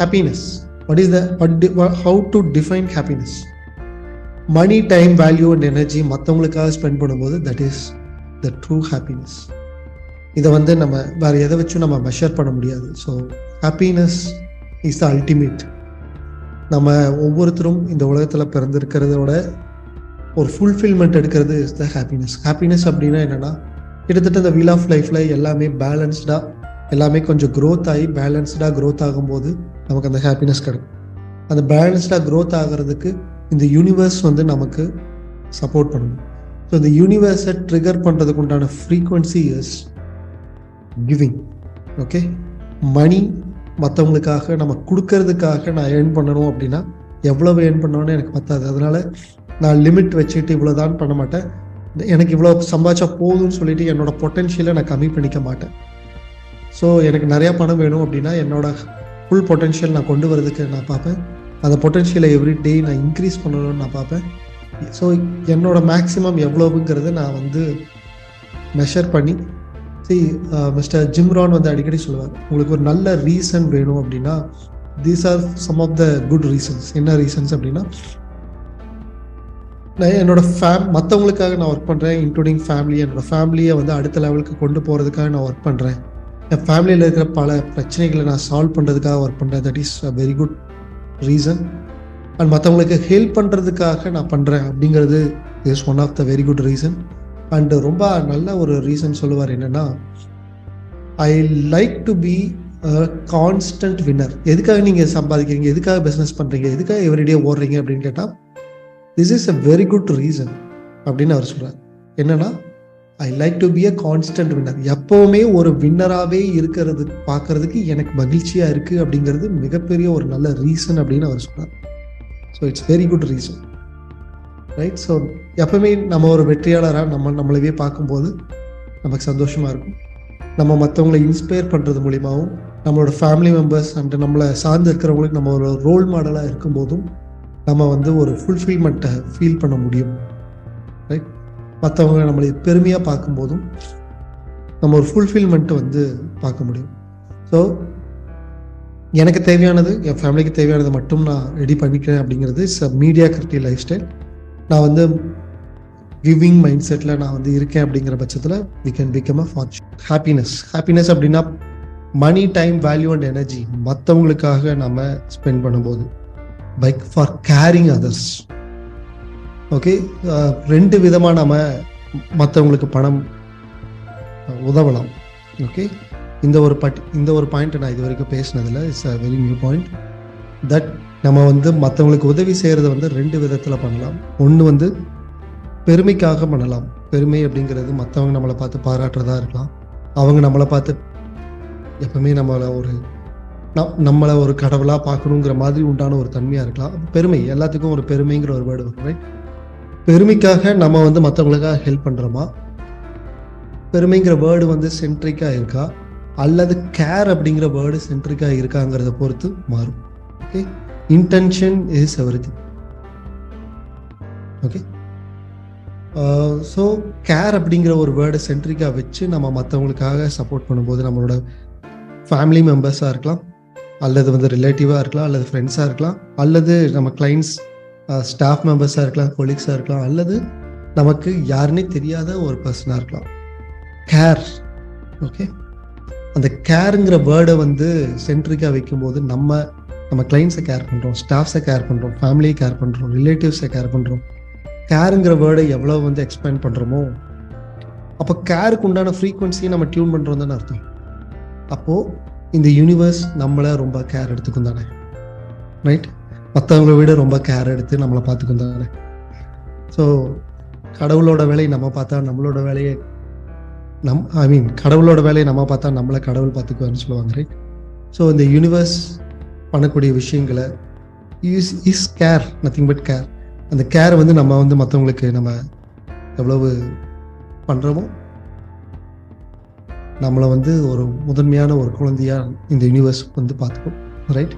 happiness. How to define happiness? Money, time, value and energy மற்றவங்களுக்காக spend பண்ணும்போது that is the true happiness. இதை வந்து நம்ம வேறு எதை வச்சும் நம்ம மெஷர் பண்ண முடியாது. So happiness is the ultimate. நம்ம ஒவ்வொருத்தரும் இந்த உலகத்தில் பிறந்திருக்கிறதோட ஒரு ஃபுல்ஃபில்மெண்ட் எடுக்கிறது இஸ் த ஹாப்பினஸ். ஹாப்பினஸ் அப்படின்னா என்னென்னா, கிட்டத்தட்ட இந்த வீல் ஆஃப் லைஃப்பில் எல்லாமே பேலன்ஸ்டாக, எல்லாமே கொஞ்சம் க்ரோத் ஆகி பேலன்ஸ்டாக க்ரோத் ஆகும்போது நமக்கு அந்த ஹாப்பினஸ் கிடைக்கும். அந்த பேலன்ஸ்டாக க்ரோத் ஆகிறதுக்கு இந்த யூனிவர்ஸ் வந்து நமக்கு சப்போர்ட் பண்ணணும். ஸோ இந்த யூனிவர்ஸை ட்ரிகர் பண்ணுறதுக்கு உண்டான ஃப்ரீக்வன்சி இஸ் கிவிங். ஓகே, மணி மற்றவங்களுக்காக நம்ம கொடுக்கறதுக்காக நான் ஏர்ன் பண்ணணும் அப்படின்னா எவ்வளவு ஏர்ன் பண்ணணும்னு எனக்கு பத்தாது. அதனால நான் லிமிட் வச்சுட்டு இவ்வளோதான் பண்ண மாட்டேன். எனக்கு இவ்வளோ சம்பாதிச்சா போதும்னு சொல்லிட்டு என்னோட பொட்டென்ஷியலை நான் கம்மி பண்ணிக்க மாட்டேன். ஸோ எனக்கு நிறையா பணம் வேணும் அப்படின்னா என்னோட ஃபுல் பொட்டென்ஷியல் நான் கொண்டு வரதுக்கு நான் பார்ப்பேன். அந்த பொட்டென்ஷியலை எவ்ரி டே நான் இன்க்ரீஸ் பண்ணணும்னு நான் பார்ப்பேன். ஸோ என்னோட மேக்ஸிமம் எவ்வளவுங்கிறத நான் வந்து மெஷர் பண்ணி மிஸ்டர் ஜிம் ரான் வந்து அடிக்கடி சொல்லுவார், உங்களுக்கு ஒரு நல்ல ரீசன் வேணும் அப்படின்னா these are some of the good reasons. என்ன ரீசன்ஸ் அப்படின்னா, நான் என்னோட மற்றவங்களுக்காக நான் ஒர்க் பண்ணுறேன், இன்க்ளூடிங் ஃபேமிலி. என்னோட ஃபேமிலியை வந்து அடுத்த லெவலுக்கு கொண்டு போகிறதுக்காக நான் ஒர்க் பண்ணுறேன். என் ஃபேமிலியில் இருக்கிற பல பிரச்சனைகளை நான் சால்வ் பண்ணுறதுக்காக ஒர்க் பண்ணுறேன். That is a very good reason. And மற்றவங்களுக்கு ஹெல்ப் பண்ணுறதுக்காக நான் பண்ணுறேன் அப்படிங்கிறது is one of the very good reason. And ரொம்ப நல்ல ஒரு ரீசன் சொல்லுவார், என்னென்னா, I like to be a constant winner. எதுக்காக நீங்கள் சம்பாதிக்கிறீங்க, எதுக்காக பிஸ்னஸ் பண்ணுறீங்க, எதுக்காக எவ்ரிடே ஓடுறீங்க அப்படின்னு கேட்டால் this is a very good reason அப்படின்னு அவர் சொல்கிறார். என்னென்னா, I like to be a constant winner. எப்போவுமே ஒரு வின்னராகவே இருக்கிறது பார்க்கறதுக்கு எனக்கு மகிழ்ச்சியாக இருக்குது அப்படிங்கிறது மிகப்பெரிய ஒரு நல்ல ரீசன் அப்படின்னு அவர் சொல்கிறார். So it's very good reason, right? So எப்பவுமே நம்ம ஒரு வெற்றியாளராக நம்மளவே பார்க்கும்போது நமக்கு சந்தோஷமாக இருக்கும். நம்ம மற்றவங்களை இன்ஸ்பயர் பண்ணுறது மூலிமாவும், நம்மளோட ஃபேமிலி மெம்பர்ஸ் அண்ட் நம்மளை சார்ந்து இருக்கிறவங்களுக்கு நம்ம ஒரு ரோல் மாடலாக இருக்கும்போதும் நம்ம வந்து ஒரு ஃபுல்ஃபில்மெண்ட்டை ஃபீல் பண்ண முடியும், ரைட்? மற்றவங்க நம்மளை பெருமையாக பார்க்கும்போதும் நம்ம ஒரு ஃபுல்ஃபில்மெண்ட்டை வந்து பார்க்க முடியும். ஸோ எனக்கு தேவையானது, என் ஃபேமிலிக்கு தேவையானது மட்டும் நான் ரெடி பண்ணிக்கிறேன் அப்படிங்கிறது it's a media gritty life style. நான் வந்து கிவிங் மைண்ட் செட்டில் நான் வந்து இருக்கேன் அப்படிங்கிற பட்சத்தில் we can become a fortune. Happiness அப்படின்னா money, time, value and energy மற்றவங்களுக்காக நம்ம ஸ்பெண்ட் பண்ணும்போது ஃபார் கேரிங் அதர்ஸ். ஓகே, ரெண்டு விதமாக நம்ம மற்றவங்களுக்கு பணம் உதவலாம். ஓகே, இந்த ஒரு பாயிண்ட் நான் இது வரைக்கும் பேசினதில் it's a very new point. That நம்ம வந்து மற்றவங்களுக்கு உதவி செய்கிறத வந்து ரெண்டு விதத்தில் பண்ணலாம். ஒன்று வந்து பெருமைக்காக பண்ணலாம். பெருமை அப்படிங்கிறது மற்றவங்க நம்மளை பார்த்து பாராட்டுறதா இருக்கலாம். அவங்க நம்மளை பார்த்து எப்பவுமே நம்மளை ஒரு கடவுளாக பார்க்கணுங்கிற மாதிரி உண்டான ஒரு தன்மையாக இருக்கலாம். பெருமை, எல்லாத்துக்கும் ஒரு பெருமைங்கிற ஒரு வேர்டு வரும், ரைட்? பெருமைக்காக நம்ம வந்து மற்றவங்களுக்காக ஹெல்ப் பண்ணுறோமா, பெருமைங்கிற வேர்டு வந்து சென்ட்ரிக்காக இருக்கா, அல்லது கேர் அப்படிங்கிற வேர்டு சென்ட்ரிக்காக இருக்காங்கிறத பொறுத்து மாறும். Okay, intention is everything. Okay, so care அப்படிங்கிற ஒரு வேர்டை சென்ட்ரிக்காக வச்சு நம்ம மற்றவங்களுக்காக சப்போர்ட் பண்ணும்போது நம்மளோட ஃபேமிலி மெம்பர்ஸாக இருக்கலாம், அல்லது வந்து ரிலேட்டிவாக இருக்கலாம், அல்லது ஃப்ரெண்ட்ஸாக இருக்கலாம், அல்லது நம்ம கிளைண்ட்ஸ், ஸ்டாஃப் மெம்பர்ஸாக இருக்கலாம், கொலீக்ஸாக இருக்கலாம், அல்லது நமக்கு யாருன்னே தெரியாத ஒரு பர்சனாக இருக்கலாம். கேர், ஓகே, அந்த கேருங்கிற வேர்டை வந்து சென்ட்ரிக்காக வைக்கும்போது நம்ம கிளைண்ட்ஸை கேர் பண்ணுறோம், ஸ்டாஃப்ஸை கேர் பண்ணுறோம், ஃபேமிலியை கேர் பண்ணுறோம், ரிலேட்டிவ்ஸை கேர் பண்ணுறோம். கேருங்கிற வேர்டை எவ்வளோ வந்து எக்ஸ்பேண்ட் பண்ணுறோமோ அப்போ கேருக்கு உண்டான ஃப்ரீக்வன்சியை நம்ம டியூன் பண்ணுறோம் தானே அர்த்தம். அப்போது இந்த யூனிவர்ஸ் நம்மளை ரொம்ப கேர் எடுத்துக்கும் தானே, ரைட்? மற்றவங்களை விட ரொம்ப கேர் எடுத்து நம்மளை பார்த்துக்கும் தானே. ஸோ கடவுளோட வேலையை நம்ம பார்த்தா நம்மளோட வேலையை கடவுளோட வேலையை நம்ம பார்த்தா நம்மளை கடவுள் பார்த்துக்குவான்னு சொல்லுவாங்க, ரைட்? ஸோ இந்த யூனிவர்ஸ் பண்ணக்கூடிய விஷயங்களை is care, nothing but care. அந்த கேர் வந்து நம்ம வந்து மற்றவங்களுக்கு நம்ம எவ்வளவு பண்ணுறோமோ நம்மளை வந்து ஒரு முதன்மையான ஒரு குழந்தையாக இந்த யூனிவர்ஸ் வந்து பார்த்துக்கும், ரைட்?